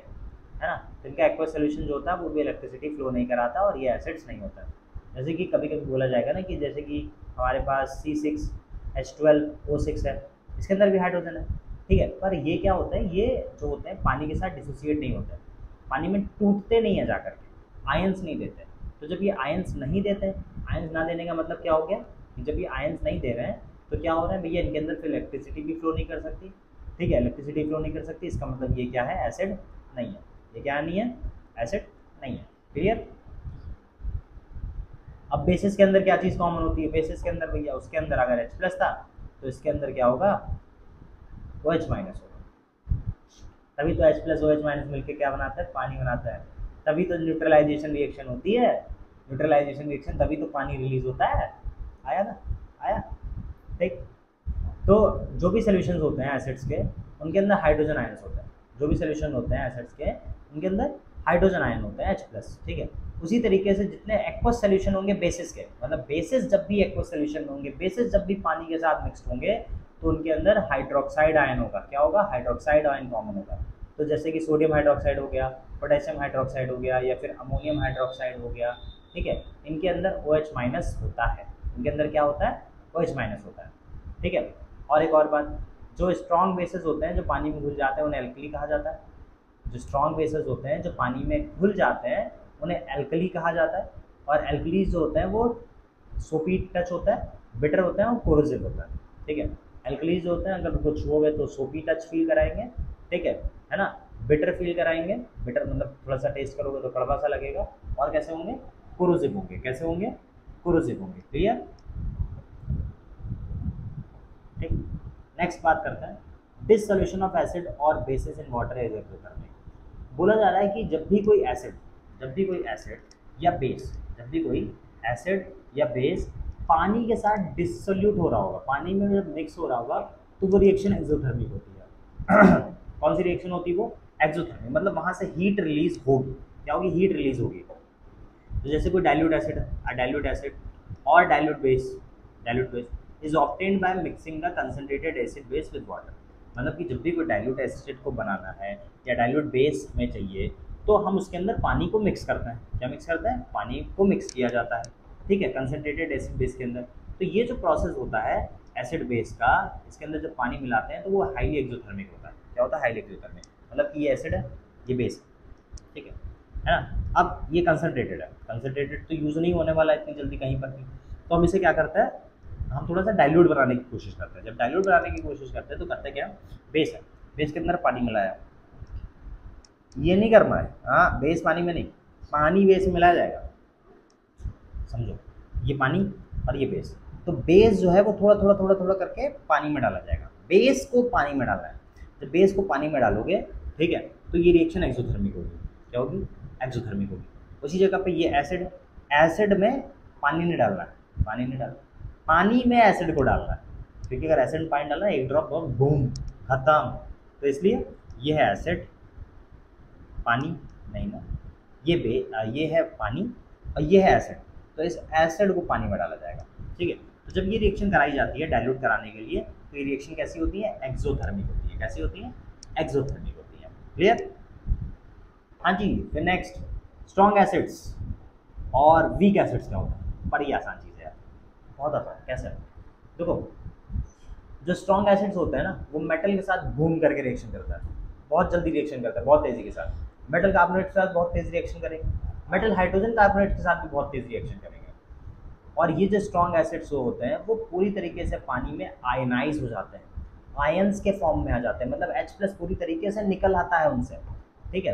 ना। तो इनका एक्वस सोल्यूशन जो होता है वो भी इलेक्ट्रिसिटी फ्लो नहीं कराता और ये एसिड्स नहीं होता है। जैसे कि कभी कभी बोला जाएगा ना कि जैसे कि हमारे पास C6H12O6 है, इसके अंदर भी हाइड्रोजन है। ठीक है, पर ये क्या होता है, ये जो होते हैं पानी के साथ डिसोसिएट नहीं होते हैं, पानी में टूटते नहीं है जाकर के, आयंस नहीं देते। तो जब ये आयंस नहीं देते, आयंस ना देने का मतलब क्या हो गया कि जब ये आयंस नहीं दे रहे हैं तो क्या हो रहा है भैया, इनके अंदर फिर इलेक्ट्रिसिटी भी फ्लो नहीं कर सकती। ठीक है, इलेक्ट्रिसिटी फ्लो नहीं कर सकती, इसका मतलब ये क्या है, एसिड नहीं है। ये क्या नहीं है? एसिड नहीं है। क्लियर? अब बेसिस के अंदर क्या चीज़ कॉमन होती है? बेसिस के अंदर भैया उसके अंदर अगर H प्लस था तो इसके अंदर क्या होगा? OH माइनस होगा। तभी तो H प्लस OH माइनस मिलकर क्या बनाता है? पानी बनाता है। तभी तो न्यूट्रलाइजेशन रिएक्शन होती है। न्यूट्रलाइजेशन रिएक्शन तभी तो पानी रिलीज होता है। आया ना? आया? ठीक। तो जो भी सोल्यूशंस होते हैं एसिड्स के, उनके अंदर हाइड्रोजन आयंस होते हैं। जो भी सोल्यूशन होते हैं एसिड्स के, उनके अंदर हाइड्रोजन आयन होते हैं H+। ठीक है। उसी तरीके से जितने एक्वस सोल्यूशन होंगे बेसिस के, मतलब बेसिस जब भी एक्वस सोल्यूशन होंगे, बेसिस जब भी पानी के साथ मिक्सड होंगे, तो उनके अंदर हाइड्रोक्साइड आयन होगा। क्या होगा? हाइड्रोक्साइड आयन कॉमन होगा। तो जैसे कि सोडियम हाइड्रोक्साइड हो गया, पोटेशियम हाइड्रोक्साइड हो गया, या फिर अमोनियम हाइड्रोक्साइड हो गया। ठीक है। इनके अंदर OH माइनस होता है। इनके अंदर क्या होता है? OH माइनस होता है। ठीक है। और एक और बात, जो स्ट्रॉन्ग बेसिस होते हैं जो पानी में घुल जाते हैं उन्हें एल्कली कहा जाता है। जो स्ट्रॉन्ग बेसिस होते हैं जो पानी में घुल जाते हैं उन्हें एल्कली कहा जाता है। और एल्कलीज जो होते हैं वो सोपी टच होता है, बिटर होता है और कोरोसिव होता है। ठीक है। एल्कलीज जो होते हैं अगर उनको छुओगे तो सोपी टच फील कराएंगे। ठीक है ना? बिटर फील कराएंगे। बिटर मतलब थोड़ा सा टेस्ट करोगे तो कड़वा सा लगेगा। और कैसे होंगे? कोरोसिव होंगे। कैसे होंगे? कोरोसिव होंगे। क्लियर? ठीक। नेक्स्ट बात करते हैं डिसोल्यूशन ऑफ एसिड और basis in water is exothermic. बोला जा रहा है कि जब भी कोई एसिड या बेस, जब भी कोई एसिड या बेस पानी के साथ डिसोल्यूट हो रहा होगा, पानी में जब मिक्स हो रहा होगा, तो वो रिएक्शन एक्सोथर्मिक होती है। कौन सी रिएक्शन होती है वो? एक्सोथर्मिक। मतलब वहाँ से हीट रिलीज होगी। क्या होगी? हीट रिलीज होगी। तो जैसे कोई डाइल्यूट एसिड और dilute base is obtained by mixing the concentrated acid base with water. मतलब कि जब भी कोई डाइल्यूट एसिड को बनाना है या डाइल्यूट बेस में चाहिए, तो हम उसके अंदर पानी को मिक्स करते हैं। क्या मिक्स करते हैं? पानी को मिक्स किया जाता है। ठीक है। कंसंट्रेटेड एसिड बेस के अंदर। तो ये जो प्रोसेस होता है एसिड बेस का, इसके अंदर जब पानी मिलाते हैं तो वो हाईली एक्सोथर्मिक होता है। क्या होता है? Highly exothermic. मतलब कि ये एसिड है, ये बेस है। ठीक है ना? अब ये कंसनट्रेटेड तो यूज़ नहीं होने वाला है इतनी जल्दी कहीं पर भी, तो हम इसे क्या करते हैं? हम थोड़ा सा डाइल्यूट बनाने की कोशिश करते हैं। जब डाइल्यूट बनाने की कोशिश करते हैं तो करते क्या? बेस है, बेस के अंदर पानी मिलाया। ये नहीं करना है, हाँ, बेस पानी में नहीं, पानी बेस में मिलाया जाएगा। समझो, ये पानी और ये बेस, तो बेस जो है वो थोड़ा करके पानी में डाला जाएगा। बेस को पानी में डालना है। जब बेस को पानी में डालोगे, ठीक है, तो ये रिएक्शन एक्सोथर्मिक होगी। क्या होगी? एक्सोथर्मिक होगी। उसी जगह पे ये एसिड में पानी नहीं डालना है, पानी में एसिड को डालना है। क्योंकि अगर एसिड में पानी डालना है, एक ड्रॉप और बूम, खत्म। तो इसलिए ये है एसिड, पानी नहीं ना, ये है पानी और ये है एसिड। तो इस एसिड को पानी में डाला जाएगा। ठीक है। तो जब ये रिएक्शन कराई जाती है डाइल्यूट कराने के लिए, तो ये रिएक्शन कैसी होती है? एक्सोथर्मिक होती है। कैसी होती है? एक्सोथर्मिक होती है। क्लियर? हाँ जी। फिर नेक्स्ट, स्ट्रॉन्ग एसिड्स और वीक एसिड्स क्या होता है? बड़ी आसान चीज़ है यार, बहुत आसान। कैसे? देखो, जो स्ट्रॉन्ग एसिड्स होते हैं ना, वो मेटल के साथ घूम करके रिएक्शन करता है, बहुत जल्दी रिएक्शन करता है, बहुत तेज़ी के साथ। मेटल कार्बोनेट के साथ बहुत तेज़ रिएक्शन करेंगे, मेटल हाइड्रोजन कार्बोनेट के साथ भी बहुत तेज़ रिएक्शन करेंगे। और ये जो स्ट्रॉन्ग एसिड्स होते हैं वो पूरी तरीके से पानी में आयनाइज हो जाते हैं, आयंस के फॉर्म में आ जाते हैं। मतलब H+ पूरी तरीके से निकल आता है उनसे। ठीक है।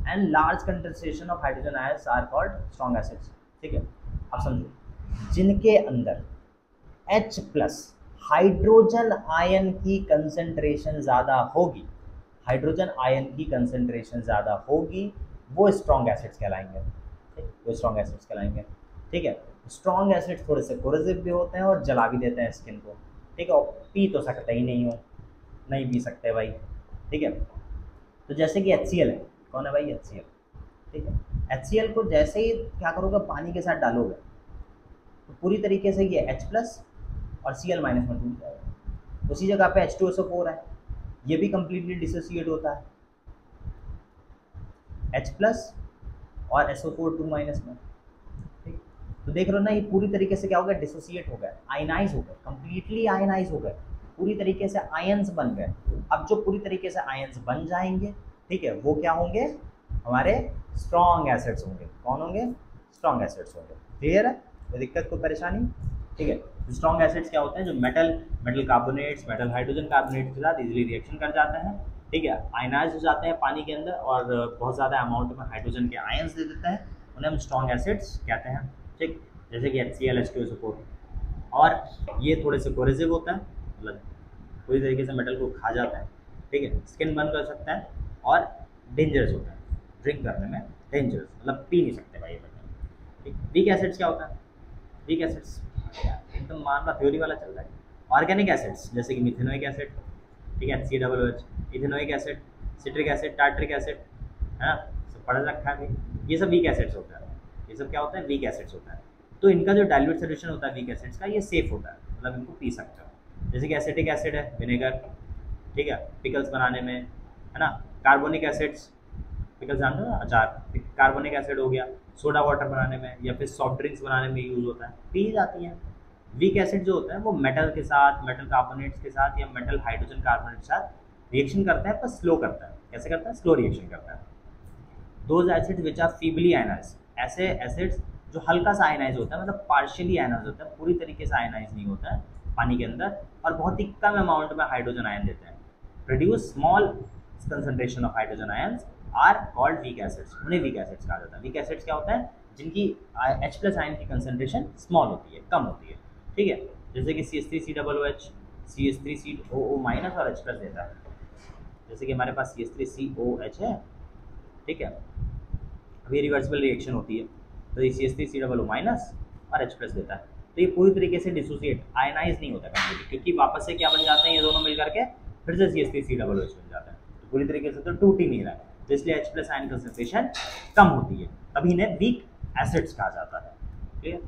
And large concentration of hydrogen ions are called strong acids. ठीक है। अब समझो, जिनके अंदर H+ हाइड्रोजन आयन की कंसंट्रेशन ज़्यादा होगी, वो स्ट्रॉन्ग एसिड्स कहलाएंगे। वो स्ट्रॉन्ग एसिड्स कहलाएंगे। ठीक है। स्ट्रॉन्ग एसिड्स थोड़े से कोरोसिव भी होते हैं और जला भी देते हैं स्किन को। ठीक है। और पी तो सकते ही नहीं हो, नहीं पी सकते भाई। ठीक है। तो जैसे कि HCl है, कौन है भाई? HCl। ठीक है। HCl को जैसे ही क्या करोगे, पानी के साथ डालोगे, तो पूरी तरीके से ये H+ और Cl- में टूट जाएगा। उसी जगह पे H2SO4 है, ये भी कंप्लीटली डिसोसिएट होता है H+ और SO4 2- में। ठीक। तो देख रहे हो ना, ये पूरी तरीके से क्या हो गया? डिसोसिएट हो गए, आयनाइज हो गए, कंप्लीटली आयनाइज हो गए, पूरी तरीके से आयंस बन गए। अब जो पूरी तरीके से आयंस बन जाएंगे, ठीक है, वो क्या होंगे? हमारे स्ट्रॉन्ग एसिड्स होंगे। कौन होंगे? स्ट्रॉन्ग एसिड्स होंगे। क्लियर है? कोई दिक्कत, कोई परेशानी? ठीक है। स्ट्रॉन्ग एसिड्स क्या होते हैं? जो metal carbonates, metal hydrogen carbonates के साथ इजीली रिएक्शन कर जाते हैं ठीक है, आयनाइज हो जाते हैं पानी के अंदर और बहुत ज़्यादा अमाउंट में हाइड्रोजन के आयंस दे देते हैं, उन्हें हम स्ट्रॉन्ग एसिड्स कहते हैं। ठीक, जैसे कि HCl H2SO4। और ये थोड़े से कोरेसिव होता है, मतलब पूरी तरीके से मेटल को खा जाता है। ठीक है, स्किन बर्न कर सकता है और डेंजरस होता है, ड्रिंक करने में डेंजरस, मतलब पी नहीं सकते भाई ये मेटल। ठीक, वीक एसिड्स क्या होता है? वीक एसिड्स एकदम मान लो थ्योरी वाला चल रहा है। ऑर्गेनिक एसिड्स जैसे कि मिथेनोइक एसिड, ठीक है, COOH, ethanoic acid, citric acid, tartaric acid, है ना, सब पढ़ रखा है भाई। ये सब वीक एसिड्स होता है, ये सब क्या होता है? वीक एसिड्स होता है। तो इनका जो डाइल्यूट सोल्यूशन होता है वीक एसिड्स का, ये सेफ होता है, मतलब इनको पी सकते हो। जैसे कि एसिटिक एसिड है विनेगर, ठीक है, पिकल्स बनाने में, है ना। कार्बोनिक एसिड्स, पिकल्स जानते हो ना, अचार, कार्बोनिक एसिड हो गया, सोडा वाटर बनाने में या फिर सॉफ्ट ड्रिंक्स बनाने में यूज़ होता है, पी जाती हैं। वीक एसिड जो होता है वो मेटल के साथ, मेटल कार्बोनेट्स के साथ या मेटल हाइड्रोजन कार्बोनेट के साथ रिएक्शन करता है, पर स्लो करता है। कैसे करता है? स्लो रिएक्शन करता है। Those acids which are feebly ionize, ऐसे एसिड्स जो हल्का सा आयनाइज होता है, मतलब पार्शियली आयनाइज होता है, पूरी तरीके से आयनाइज नहीं होता है पानी के अंदर, और बहुत ही कम अमाउंट में हाइड्रोजन आयन देते हैं, produce small concentration of hydrogen ions, are called weak acids. उन्हें वीक एसिड्स कहा जाता है। वीक एसिड्स क्या होता है? जिनकी H+ आयन की कंसंट्रेशन स्मॉल होती है, कम होती है। ठीक है, जैसे कि CH3COOH, CH3COO- और H+ देता है। जैसे कि हमारे पास CH3COH है, ठीक है, अभी रिवर्सिबल रिएक्शन होती है, तो ये CH3COO- और H+ देता है। तो ये पूरी तरीके से डिसोसिएट, आयनाइज नहीं होता कंप्लीटली, क्योंकि वापस से क्या बन जाते हैं ये दोनों मिल करके, फिर से CH3COOH बन जाता है। तो पूरी तरीके से तो टूट ही नहीं रहा है, तो इसलिए H+ आयन कंसंट्रेशन कम होती है, तभी इन्हें वीक एसिड्स कहा जाता है। ठीक है,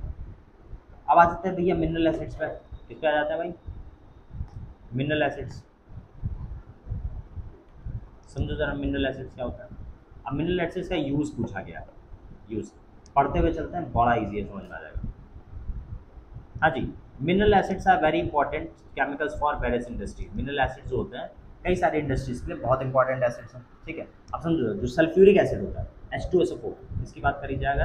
अब आ जाते हैं भैया मिनरल एसिड्स पे। किस पे आ जाता है भाई? Mineral acids. समझो जरा मिनरल एसिड्स क्या होता है। अब मिनरल एसिड्स का यूज़ पूछा गया है, यूज़ पढ़ते हुए चलते हैं, बड़ा ईजी है, समझ में आ जाएगा। हाँ जी, mineral acids are very important chemicals for various industries. Mineral acids जो होते हैं कई सारी इंडस्ट्रीज के लिए बहुत इंपॉर्टेंट एसिड्स हैं। ठीक है, अब समझो जो सल्फ्यूरिक एसिड होता है H2SO4, इसकी बात करी जाए अगर,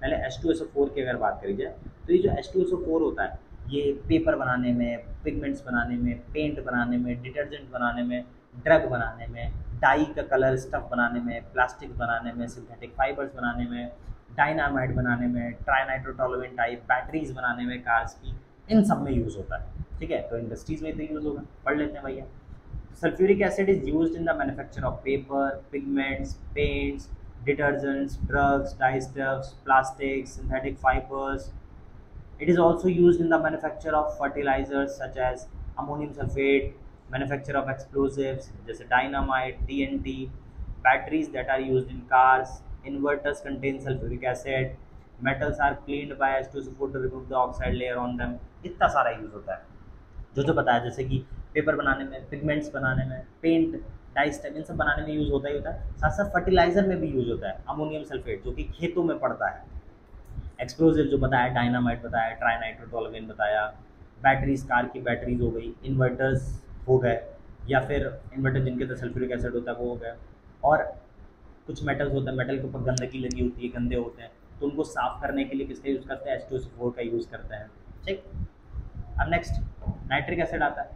पहले H2SO4 की अगर बात करी जाए, तो ये जो H2SO4 होता है ये पेपर बनाने में, पिगमेंट्स बनाने में, पेंट बनाने में, डिटर्जेंट बनाने में, ड्रग बनाने में, डाई का कलर स्टफ बनाने में, प्लास्टिक बनाने में, सिंथेटिक फाइबर्स बनाने में, डायनामाइट बनाने में, ट्राइनाइट्रोटोलुएंट टाइप बैटरीज बनाने में कार्स की, इन सब में यूज़ होता है। ठीक है, तो इंडस्ट्रीज में तो यूज़ होगा, पढ़ लेते हैं भैया। Sulphuric acid is used in the manufacture of paper, pigments, paints, detergents, drugs, dyestuffs, plastics, synthetic fibers. It is also used in the manufacture of fertilizers such as ammonium sulfate, manufacture of explosives जैसे dynamite, TNT, batteries that are used in cars, inverters contain sulfuric acid, metals are cleaned by H2SO4 to remove the oxide layer on them। इतना सारा use होता है जो बताया, जैसे कि paper बनाने में, पिगमेंट्स बनाने में, पेंट, डाइस्टफ, इन सब बनाने में यूज़ होता ही होता है। साथ साथ फर्टिलाइजर में भी यूज़ होता है अमोनियम सल्फेट, जो कि खेतों में पड़ता है। एक्सप्लोजिव जो बताया, डायनामाइट बताया, ट्राइनाइट्रोटोलुएंट बताया, बैटरीज, कार की बैटरीज हो गई, इन्वर्टर्स हो गए, या फिर इन्वर्टर जिनके अंदर सल्फ्यूरिक एसिड होता है वो हो गया, और कुछ मेटल्स होते हैं, मेटल के ऊपर गंदगी लगी होती है, गंदे होते हैं, तो उनको साफ़ करने के लिए किसका यूज़ करते हैं? H2SO4 का यूज़ करते हैं। ठीक, अब नेक्स्ट नाइट्रिक एसिड आता है।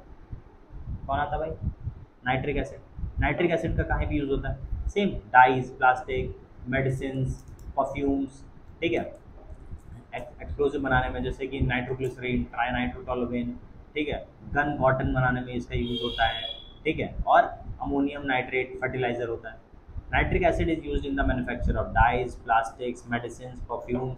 कौन आता है भाई? Nitric acid. नाइट्रिक एसिड का कहीं भी यूज़ होता है, same dyes, plastic, medicine, perfumes, ठीक है, एक्सप्लोसिव बनाने में जैसे कि नाइट्रोग्लिसरीन, ट्राइनाइट्रोटोलुएन, ठीक है, गन कॉटन बनाने में इसका यूज़ होता है। ठीक है, और अमोनियम नाइट्रेट फर्टिलाइजर होता है। Nitric acid is used in the manufacture of dyes, plastics, medicine, perfumes,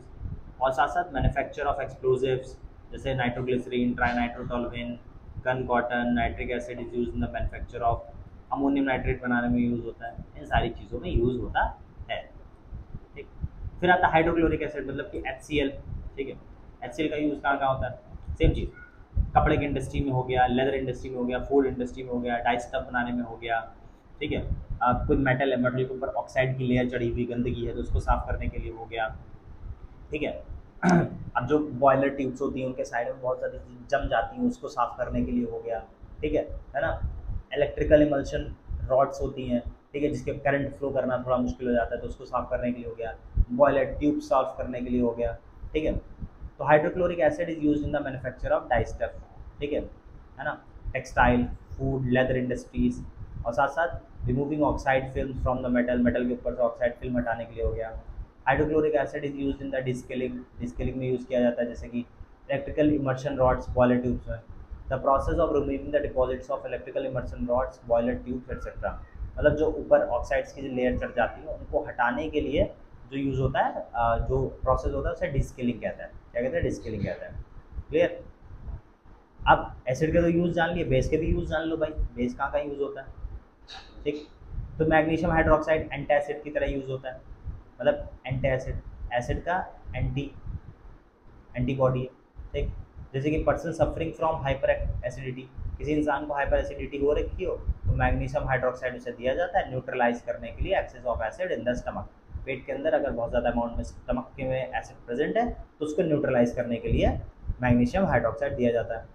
और साथ साथ मैन्युफैक्चर ऑफ एक्सप्लोजिव्स जैसे nitroglycerine, trinitrotoluene, gun cotton. Nitric acid is use in the manufacture of ammonium nitrate बनाने में use होता है। इन सारी चीज़ों में यूज़ होता है। ठीक, फिर आता है हाइड्रोक्लोरिक एसिड, मतलब कि HCl। ठीक है, HCl का यूज़ कहाँ कहाँ होता है? सेम चीज़, कपड़े की इंडस्ट्री में हो गया, लेदर इंडस्ट्री में हो गया, फूड इंडस्ट्री में हो गया, डाई स्टफ बनाने में हो गया। ठीक है, कोई मेटल है, मेटल के ऊपर ऑक्साइड की लेयर चढ़ी हुई गंदगी है तो उसको साफ़ करने के लिए हो गया। ठीक है, अब जो बॉयलर ट्यूब्स होती हैं उनके साइड में बहुत सारी चीज़ जम जाती हैं, उसको साफ़ करने के लिए हो गया। ठीक है ना। इलेक्ट्रिकल इमल्शन रॉड्स होती हैं, ठीक है, जिसके करंट फ्लो करना थोड़ा मुश्किल हो जाता है तो उसको साफ़ करने के लिए हो गया। बॉयलर ट्यूब साफ़ करने के लिए हो गया। ठीक है, तो hydrochloric acid is use in the manufacture of die stuff. ठीक है ना, टेक्सटाइल, फूड, लेदर इंडस्ट्रीज, और साथ साथ removing oxide film from the metal, metal के ऊपर से ऑक्साइड फिल्म हटाने के लिए हो गया। Hydrochloric acid is use in the descaling, descaling में यूज़ किया जाता है, जैसे कि electrical immersion rods, boiler tubes में। The process of removing the deposits of electrical immersion rods, boiler tubes etcetera, मतलब जो ऊपर ऑक्साइड्स की जो लेयर चढ़ जाती है उनको हटाने के लिए जो यूज़ होता है, जो प्रोसेस होता है उसे डिस्केलिंग कहता है। क्या कहते हैं? डिस्केलिंग कहते हैं। क्लियर? अब एसिड के तो यूज़ जान लिए, बेस के भी यूज़ जान लो भाई, बेस कहाँ का यूज़ होता है। ठीक, तो मैग्नीशियम हाइड्रोक्साइड एंटासिड की तरह यूज़ होता है, मतलब एंटासिड, एसिड का एंटीबॉडी है। ठीक, जैसे कि person suffering from hyper acidity, किसी इंसान को हाइपर एसिडिटी हो रखी हो तो मैग्नीशियम हाइड्रोक्साइड उसे दिया जाता है न्यूट्रलाइज करने के लिए excess of acid in the stomach. पेट के अंदर अगर बहुत ज़्यादा अमाउंट में स्टमक के में एसिड प्रेजेंट है तो उसको न्यूट्रलाइज करने के लिए मैग्नीशियम हाइड्रोक्साइड दिया जाता है।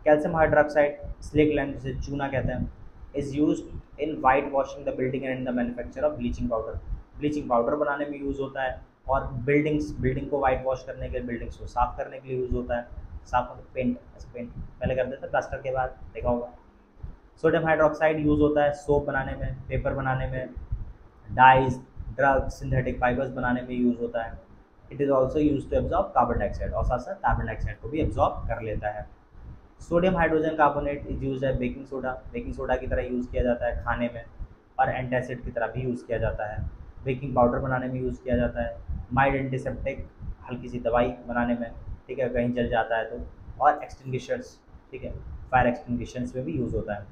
कैल्शियम हाइड्रोक्साइड, स्लेक लैंड जिसे चूना कहते हैं, is use in white washing the building and the manufacture of bleaching powder, bleaching powder बनाने में यूज़ होता है, और बिल्डिंग को वाइट वॉश करने के लिए, बिल्डिंग्स को साफ करने के लिए यूज़ होता है। साफ मतलब पेंट, ऐसे पेंट पहले करते थे प्लास्टर के बाद, देखा होगा। सोडियम हाइड्रोक्साइड यूज़ होता है सोप बनाने में, पेपर बनाने में, डाइज, ड्रग्स, सिंथेटिक फाइबर्स बनाने में यूज़ होता है। It is also use to absorb carbon dioxide, और साथ साथ कार्बन डाइऑक्साइड को भी एब्जॉर्ब कर लेता है। Sodium hydrogen carbonate is use है बेकिंग सोडा, बेकिंग सोडा की तरह यूज़ किया जाता है खाने में, और एंटासिड की तरह भी यूज़ किया जाता है। बेकिंग पाउडर बनाने में यूज़ किया जाता है, माइल्ड एंटीसेप्टिक, हल्की सी दवाई बनाने में, ठीक है, कहीं जल जाता है तो, और एक्सटिंग्विशर्स, ठीक है, फायर एक्सटिंग्विशर्स में भी यूज़ होता है।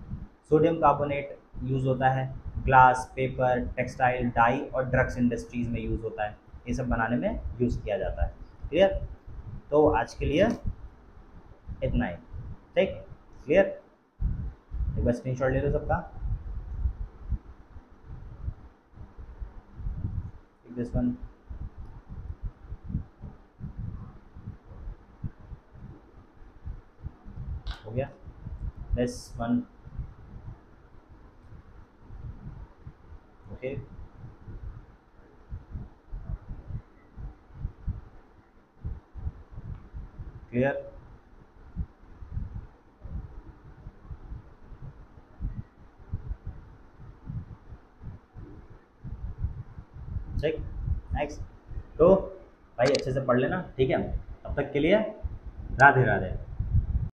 सोडियम कार्बोनेट यूज़ होता है ग्लास, पेपर, टेक्सटाइल, डाई और ड्रग्स इंडस्ट्रीज़ में यूज़ होता है, ये सब बनाने में यूज़ किया जाता है। क्लियर? तो आज के लिए इतना ही। ठीक, क्लियर? एक बार स्क्रीन शॉट ले लो सबका। दिस वन हो गया, दिस वन ओके। क्लियर? ठीक, नेक्स्ट। तो भाई अच्छे से पढ़ लेना, ठीक है, तब तक के लिए राधे राधे।